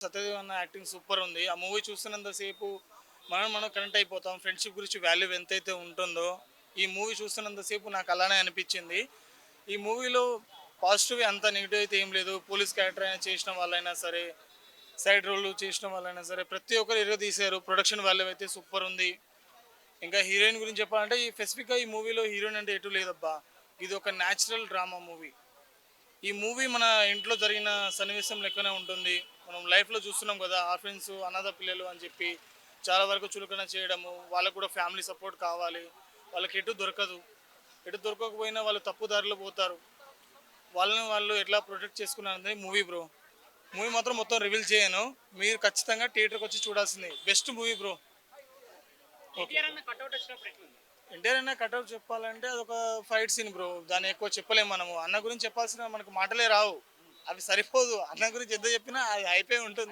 సత్యదేవ్ అన్న acting super ఉంది. ఆ మూవీ చూస్తున్నంతసేపు మనం కనెక్ట్ అయిపోతాం. ఫ్రెండ్షిప్ గురించి వాల్యూ ఎంతైతే ఉంటుందో ఈ మూవీ చూస్తున్నంతసేపు నాకు అలానే అనిపించింది. ఈ మూవీలో పాజిటివ్ అంత నెగిటివ్ అయితే ఏం లేదు. పోలీస్ క్యారెక్టర్ అయినా చేసిన వాళ్ళైనా సరే, సైడ్ రోల్ చేసిన వాళ్ళైనా సరే ప్రతి ఒక్కరు ఎరుగ తీశారు. ప్రొడక్షన్ వాల్యూ అయితే సూపర్ ఉంది. ఇంకా హీరోయిన్ గురించి చెప్పాలంటే ఈ స్పెసిఫిక్గా ఈ మూవీలో హీరోయిన్ అంటే ఎటు లేదబ్బా. ఇది ఒక న్యాచురల్ డ్రామా మూవీ. ఈ మూవీ మన ఇంట్లో జరిగిన సన్నివేశం లెక్కనే ఉంటుంది. మనం లైఫ్లో చూస్తున్నాం కదా, ఆర్ఫెన్స్ అనాథ పిల్లలు అని చెప్పి చాలా వరకు చులకన చేయడము, వాళ్ళకు కూడా ఫ్యామిలీ సపోర్ట్ కావాలి, వాళ్ళకి ఎటు దొరకదు, ఎటు దొరకకపోయినా వాళ్ళు తప్పు దారిలో పోతారు, వాళ్ళని వాళ్ళు ఎట్లా ప్రొటెక్ట్ చేసుకున్నారనేది మూవీ బ్రో. మూవీ మాత్రం మొత్తం రివీల్ చేయను, మీరు ఖచ్చితంగా థియేటర్కి వచ్చి చూడాల్సిందే. Best movie bro. Okay. NTR అన్న కట్అవుట్ చెప్పాలంటే అదొక ఫైట్ సీన్ బ్రో. దాన్ని ఎక్కువ చెప్పలేము మనము. అన్న గురించి చెప్పాల్సిన మనకు మాటలే రావు. అవి సరిపోదు. అన్న గురించి ఎంత చెప్పినా అది అయిపోయి ఉంటుంది.